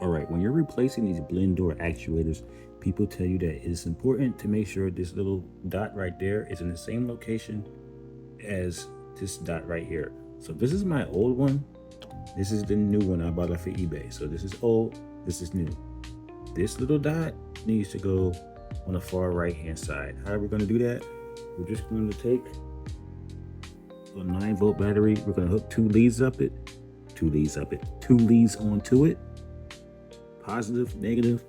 All right, when you're replacing these blend door actuators, people tell you that it's important to make sure this little dot right there is in the same location as this dot right here. So this is my old one. This is the new one I bought off of eBay. So this is old, this is new. This little dot needs to go on the far right hand side. How are we going to do that? We're just going to take a 9-volt battery. We're going to hook two leads onto it. Positive, negative.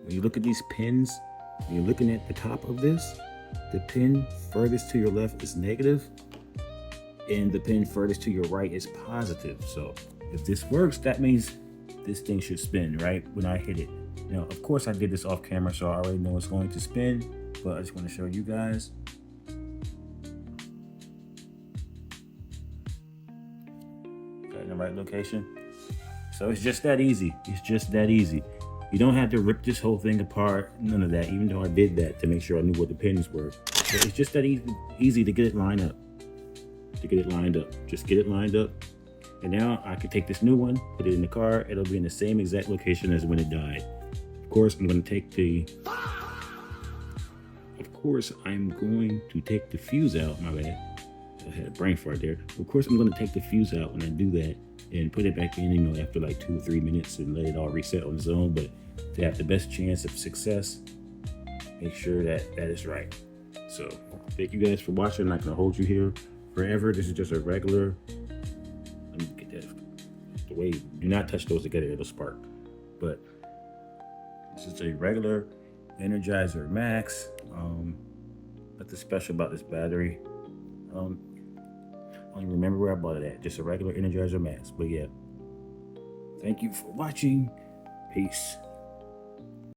When you look at these pins, when you're looking at the top of this, the pin furthest to your left is negative, and the pin furthest to your right is positive. So if this works, that means this thing should spin, right? When I hit it. Now, of course, I did this off camera, so I already know it's going to spin, but I just want to show you guys. Got in the right location. So it's just that easy. It's just that easy. You don't have to rip this whole thing apart, none of that, even though I did that to make sure I knew what the pins were. But it's just that easy to get it lined up. Just get it lined up. And now I can take this new one, put it in the car. It'll be in the same exact location as when it died. Of course, I'm going to take the fuse out. My bad. I had a brain fart there. Of course, I'm going to take the fuse out when I do that and put it back in, you know, after like 2 or 3 minutes and let it all reset on its own. But to have the best chance of success, make sure that that is right. So thank you guys for watching. I'm not going to hold you here forever. This is just a regular, let me get that the way, do not touch those together, it'll spark. But this is a regular Energizer Max. Nothing special about this battery. I don't even remember where I bought it at. Just a regular Energizer Max. But yeah, thank you for watching. Peace.